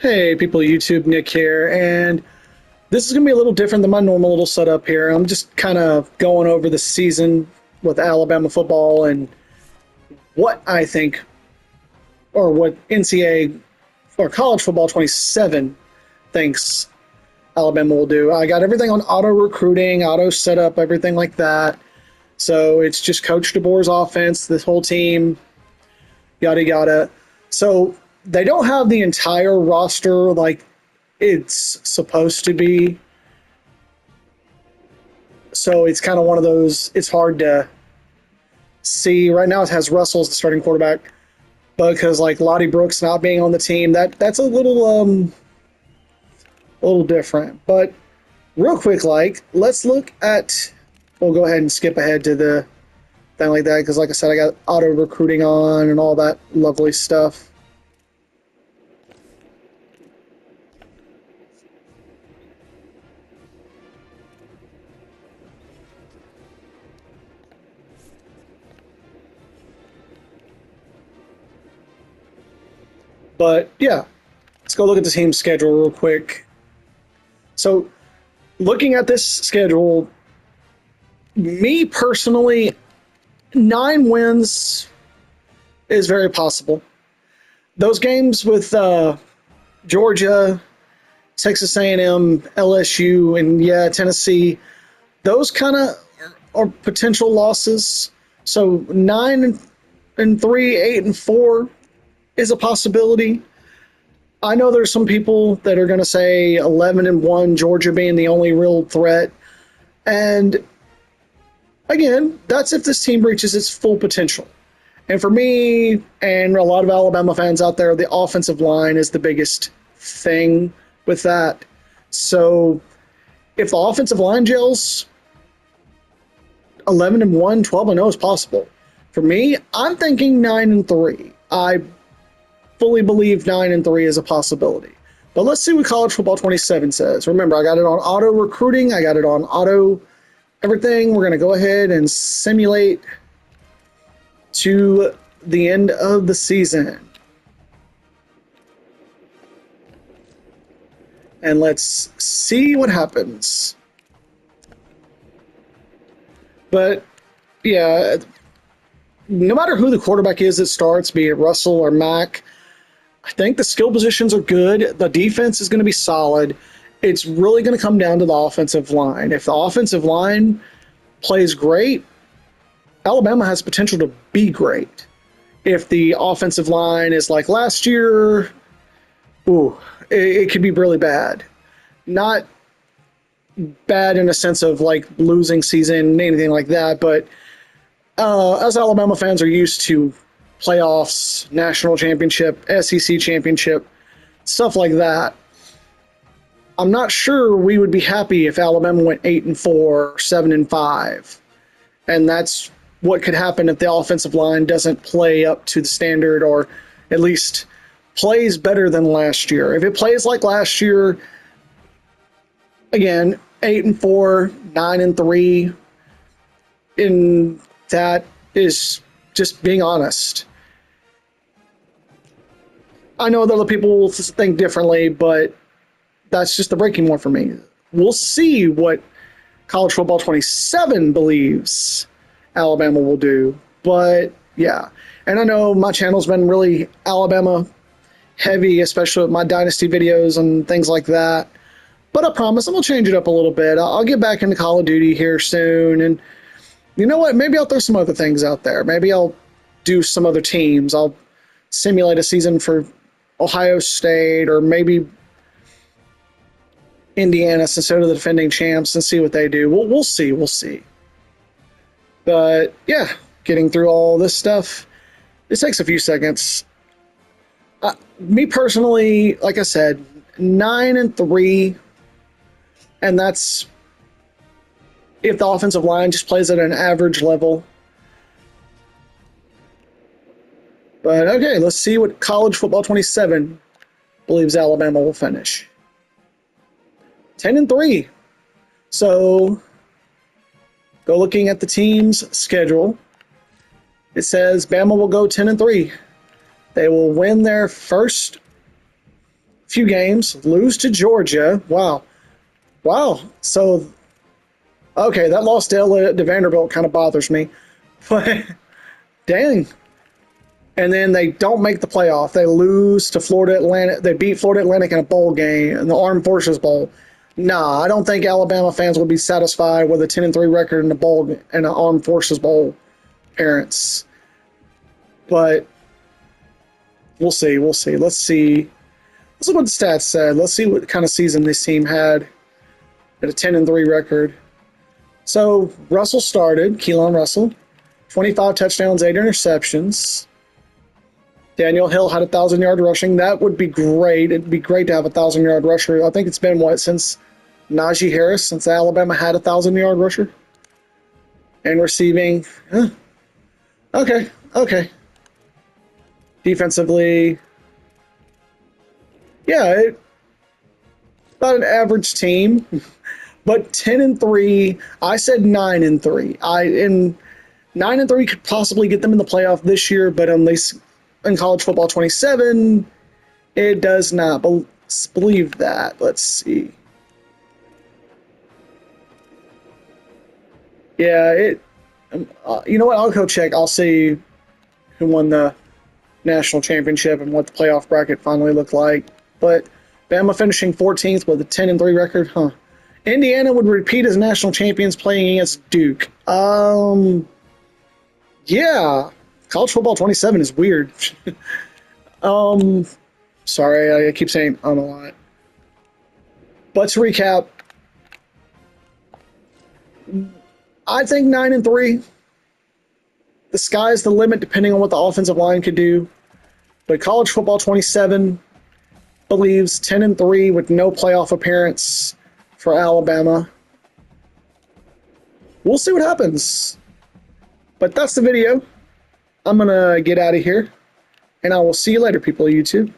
Hey, people, YouTube, Nick here, and this is going to be a little different than my normal little setup here. I'm just kind of going over the season with Alabama football and what I think, or what NCAA or College Football 27 thinks Alabama will do. I got everything on auto recruiting, auto setup, everything like that. So it's just Coach DeBoer's offense, this whole team, yada yada. So they don't have the entire roster like it's supposed to be. So it's kind of one of those, it's hard to see. Right now it has Russell as the starting quarterback, because like Lottie Brooks not being on the team, that's a little different. But real quick, like, let's look at, we'll go ahead and skip ahead to the thing like that, because like I said, I got auto recruiting on and all that lovely stuff. But yeah, let's go look at the team schedule real quick. So, looking at this schedule, me personally, 9 wins is very possible. Those games with Georgia, Texas A&M, LSU, and yeah, Tennessee, those kind of are potential losses. So 9-3, 8-4 is a possibility. I know there's some people that are going to say 11-1, Georgia being the only real threat. And again, that's if this team reaches its full potential. And for me and a lot of Alabama fans out there, the offensive line is the biggest thing with that. So if the offensive line gels, 11-1, 12-0 is possible. For me, I'm thinking 9-3. I fully believe 9-3 is a possibility. But let's see what College Football 27 says. Remember, I got it on auto recruiting. I got it on auto everything. We're going to go ahead and simulate to the end of the season. And let's see what happens. But yeah, no matter who the quarterback is that starts, be it Russell or Mack, I think the skill positions are good. The defense is going to be solid. It's really going to come down to the offensive line. If the offensive line plays great, Alabama has potential to be great. If the offensive line is like last year, it could be really bad. Not bad in a sense of like losing season, anything like that, but as Alabama fans are used to playoffs, national championship, SEC championship, stuff like that, I'm not sure we would be happy if Alabama went 8-4, 7-5. And that's what could happen if the offensive line doesn't play up to the standard, or at least plays better than last year. If it plays like last year, again, 8-4, 9-3, and that is just being honest. I know that other people will think differently, but that's just the breaking point for me. We'll see what College Football 27 believes Alabama will do. But yeah, and I know my channel's been really Alabama heavy, especially with my dynasty videos and things like that. But I promise I'm going to change it up a little bit. I'll get back into Call of Duty here soon. And you know what? Maybe I'll throw some other things out there. Maybe I'll do some other teams. I'll simulate a season for Ohio State, or maybe Indiana since they're the defending champs, and see what they do. We'll see. We'll see. But yeah, getting through all this stuff, it takes a few seconds. Me personally, like I said, 9-3, and that's if the offensive line just plays at an average level. But okay, let's see what College Football 27 believes Alabama will finish. 10-3. So, go looking at the team's schedule. It says Bama will go 10-3. They will win their first few games, lose to Georgia. Wow. Wow. So, okay, that loss to Vanderbilt kind of bothers me. But dang. And then they don't make the playoff. They lose to Florida Atlantic. They beat Florida Atlantic in a bowl game, in the Armed Forces Bowl. Nah, I don't think Alabama fans will be satisfied with a 10-3 record in the bowl in an Armed Forces Bowl appearance. But we'll see. We'll see. Let's see. Let's look what the stats said. Let's see what kind of season this team had at a 10-3 record. So Russell started, Keelan Russell, 25 touchdowns, 8 interceptions. Daniel Hill had 1,000-yard rushing. That would be great. It'd be great to have a 1,000-yard rusher. I think it's been, since Najee Harris, since Alabama had a 1,000-yard rusher? And receiving. Okay. Defensively, yeah, about an average team. But 10-3, I said 9-3. And 9-3 could possibly get them in the playoff this year, but unless in College Football 27, it does not believe that. Let's see. Yeah, you know what? I'll go check. I'll see who won the national championship and what the playoff bracket finally looked like. But Bama finishing 14th with a 10-3 record, huh? Indiana would repeat as national champions playing against Duke. Yeah. College Football 27 is weird. Sorry, I keep saying a lot. But to recap, I think 9-3. The sky's the limit depending on what the offensive line could do. But College Football 27 believes 10-3 with no playoff appearance for Alabama. We'll see what happens. But that's the video. I'm going to get out of here. And I will see you later, people of YouTube.